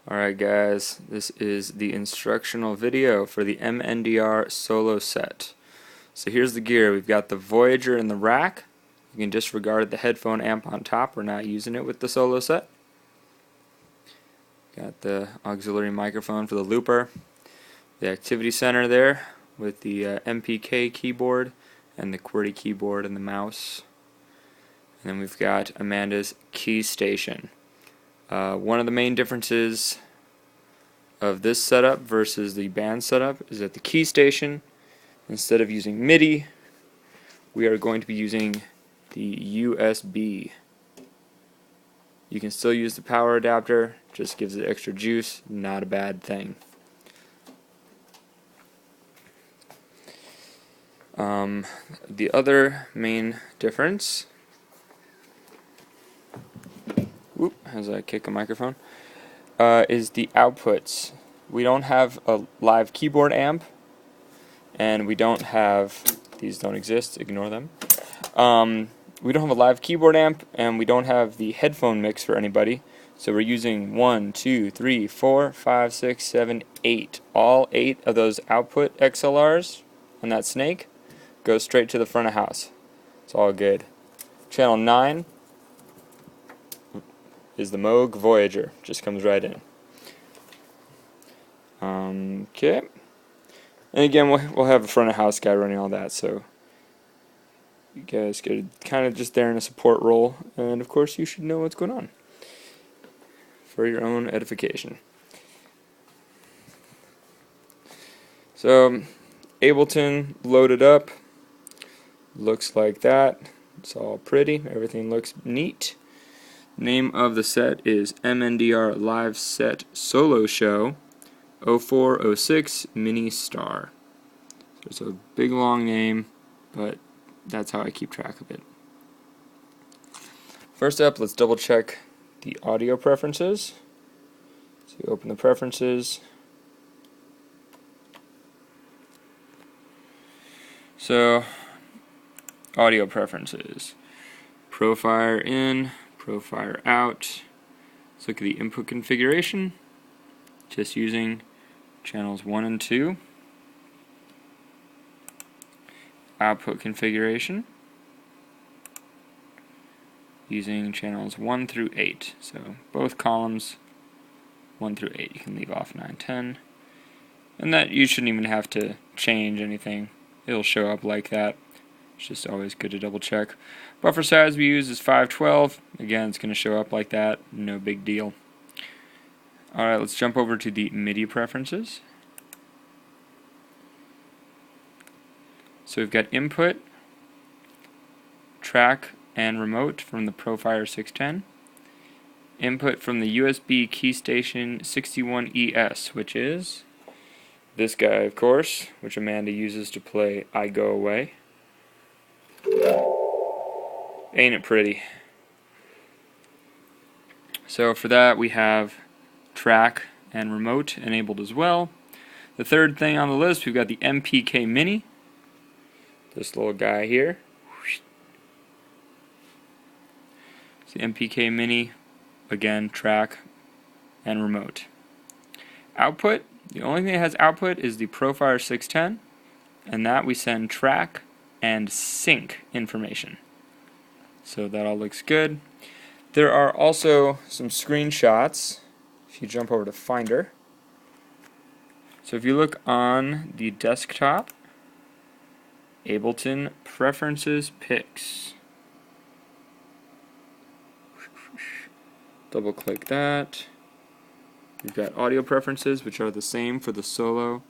Alright guys, this is the instructional video for the MNDR solo set. So here's the gear. We've got the Voyager in the rack. You can disregard the headphone amp on top. We're not using it with the solo set. Got the auxiliary microphone for the looper. The activity center there with the MPK keyboard and the QWERTY keyboard and the mouse. And then we've got Amanda's key station. One of the main differences of this setup versus the band setup is that the key station, instead of using MIDI, we are going to be using the USB. You can still use the power adapter, just gives it extra juice, not a bad thing. The other main difference, as I kick a microphone, is the outputs. We don't have a live keyboard amp, and we don't have, these don't exist, ignore them. We don't have a live keyboard amp, and we don't have the headphone mix for anybody. So we're using 1, 2, 3, 4, 5, 6, 7, 8. All 8 of those output XLRs on that snake go straight to the front of house. It's all good. Channel 9 is the Moog Voyager. Just comes right in. Okay. And again, we'll have a front of house guy running all that, so you guys get kind of just there in a support role, and of course you should know what's going on for your own edification. So Ableton loaded up, looks like that. It's all pretty, everything looks neat. Name of the set is MNDR Live Set Solo Show 0406 Mini Star. So it's a big long name, but that's how I keep track of it. First up, let's double check the audio preferences. So you open the preferences. So, audio preferences. Profile in, profile out. Let's look at the input configuration. Just using channels 1 and 2. Output configuration. Using channels 1 through 8. So both columns 1 through 8. You can leave off 9, 10. And that you shouldn't even have to change anything. It'll show up like that. It's just always good to double check. Buffer size we use is 512. Again, it's going to show up like that. No big deal. Alright, let's jump over to the MIDI preferences. So we've got input, track, and remote from the Profire 610. Input from the USB key station 61ES, which is this guy, of course, which Amanda uses to play I Go Away. Ain't it pretty? So for that we have track and remote enabled as well. The third thing on the list, we've got the MPK Mini. This little guy here. It's the MPK Mini. Again, track and remote. Output. The only thing that has output is the Profire 610, and that we send track and sync information. So that all looks good. There are also some screenshots if you jump over to Finder. So if you look on the desktop, Ableton Preferences Picks. Double click that. We've got audio preferences, which are the same for the solo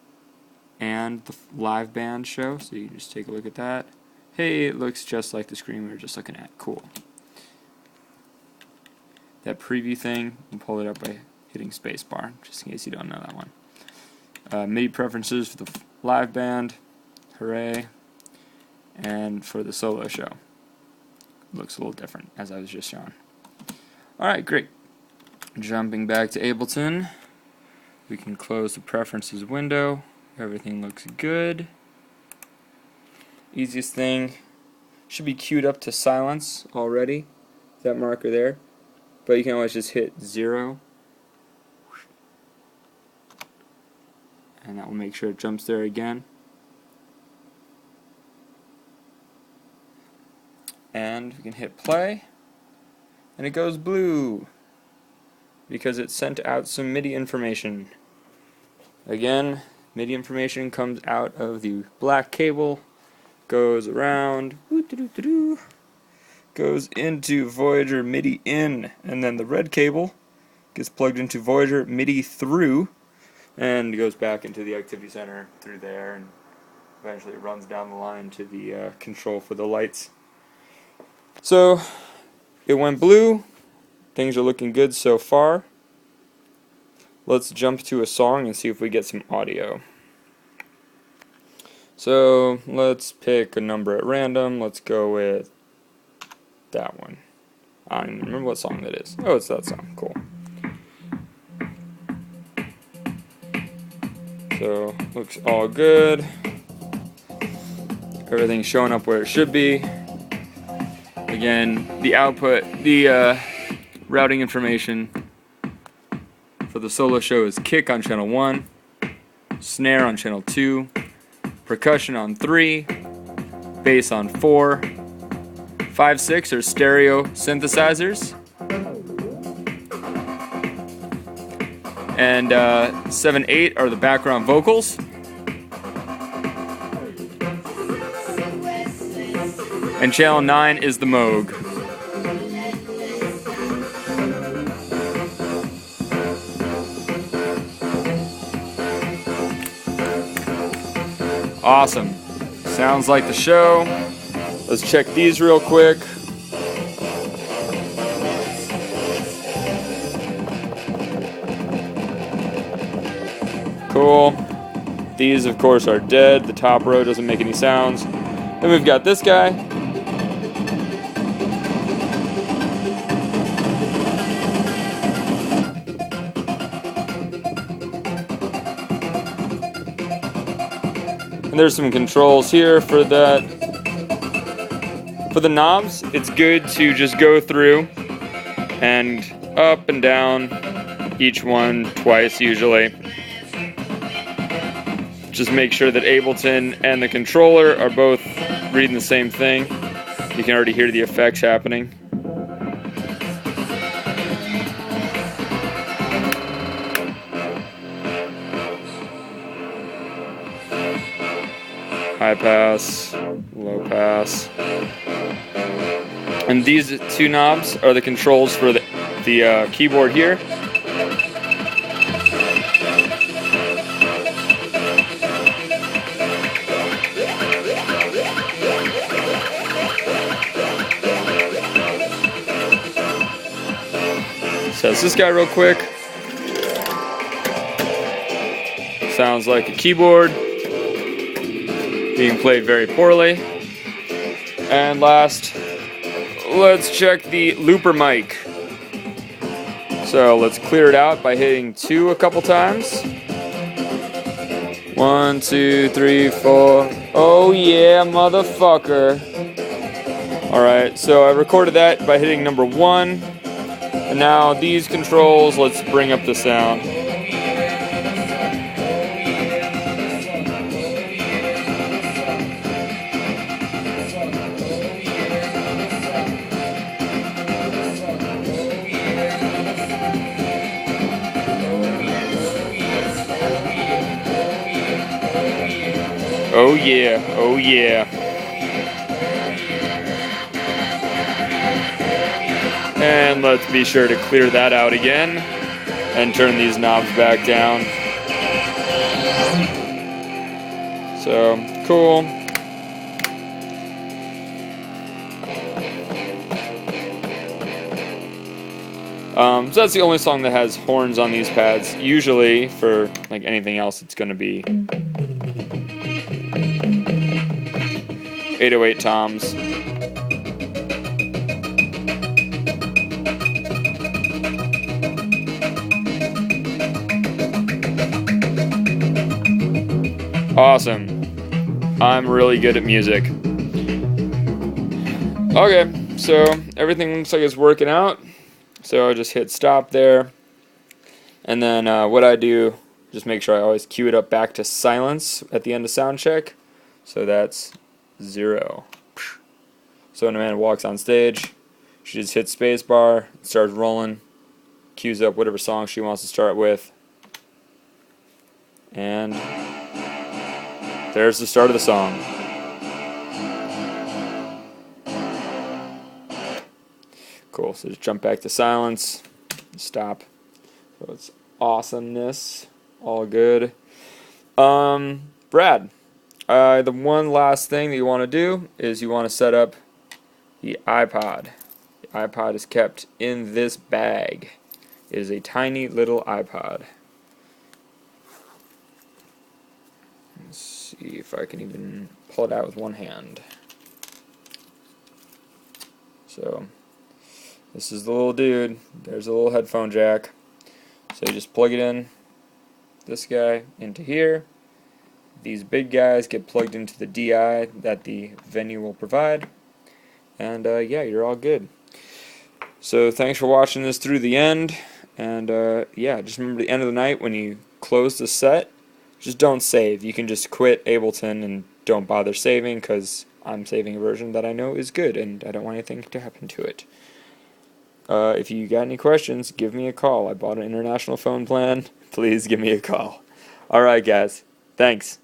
and the live band show. So you just take a look at that. Hey, it looks just like the screen we were just looking at. Cool. That preview thing, we'll pull it up by hitting spacebar, just in case you don't know that one. MIDI preferences for the live band. Hooray. And for the solo show. Looks a little different, as I was just showing. Alright, great. Jumping back to Ableton, we can close the preferences window. Everything looks good. Easiest thing, should be queued up to silence already, that marker there, but you can always just hit 0 and that will make sure it jumps there again. And we can hit play, and it goes blue because it sent out some MIDI information. Again, MIDI information comes out of the black cable, goes around, goes into Voyager MIDI in, and then the red cable gets plugged into Voyager MIDI through, and goes back into the activity center through there, and eventually runs down the line to the control for the lights. So it went blue. Things are looking good so far. Let's jump to a song and see if we get some audio. So let's pick a number at random. Let's go with that one. I don't even remember what song that is. Oh, it's that song. Cool. So looks all good. Everything's showing up where it should be. Again, the output, the routing information for the solo show is kick on channel 1, snare on channel 2, percussion on 3, bass on 4, 5, 6 are stereo synthesizers, and 7, 8 are the background vocals. And channel 9 is the Moog. Awesome. Sounds like the show. Let's check these real quick. Cool. These, of course, are dead. The top row doesn't make any sounds. Then we've got this guy. And there's some controls here for that. For the knobs, it's good to just go through and up and down each one twice usually. Just make sure that Ableton and the controller are both reading the same thing. You can already hear the effects happening. High pass, low pass. And these two knobs are the controls for the keyboard here. Test this guy real quick. Sounds like a keyboard being played very poorly. And last, let's check the looper mic. So let's clear it out by hitting 2 a couple times. 1, 2, 3, 4. Oh yeah, motherfucker. Alright, so I recorded that by hitting number 1. And now these controls, let's bring up the sound. Oh yeah, oh yeah. And let's be sure to clear that out again and turn these knobs back down. So, cool. So that's the only song that has horns on these pads. Usually, for like anything else, it's going to be 808 toms. Awesome. I'm really good at music. Okay, so everything looks like it's working out. So I'll just hit stop there. And then what I do, just make sure I always cue it up back to silence at the end of sound check. So that's 0. So when Amanda walks on stage, she just hits spacebar, starts rolling, cues up whatever song she wants to start with, and there's the start of the song. Cool, so just jump back to silence, stop. So it's awesomeness, all good. Brad, the one last thing that you want to do is you want to set up the iPod. The iPod is kept in this bag. It is a tiny little iPod. Let's see if I can even pull it out with one hand. So, this is the little dude. There's a little headphone jack. So you just plug it in, this guy into here. These big guys get plugged into the DI that the venue will provide. And yeah, you're all good. So thanks for watching this through the end. And yeah, just remember the end of the night when you close the set, just don't save. You can just quit Ableton and don't bother saving, because I'm saving a version that I know is good and I don't want anything to happen to it. If you got any questions, give me a call. I bought an international phone plan. Please give me a call. Alright guys, thanks.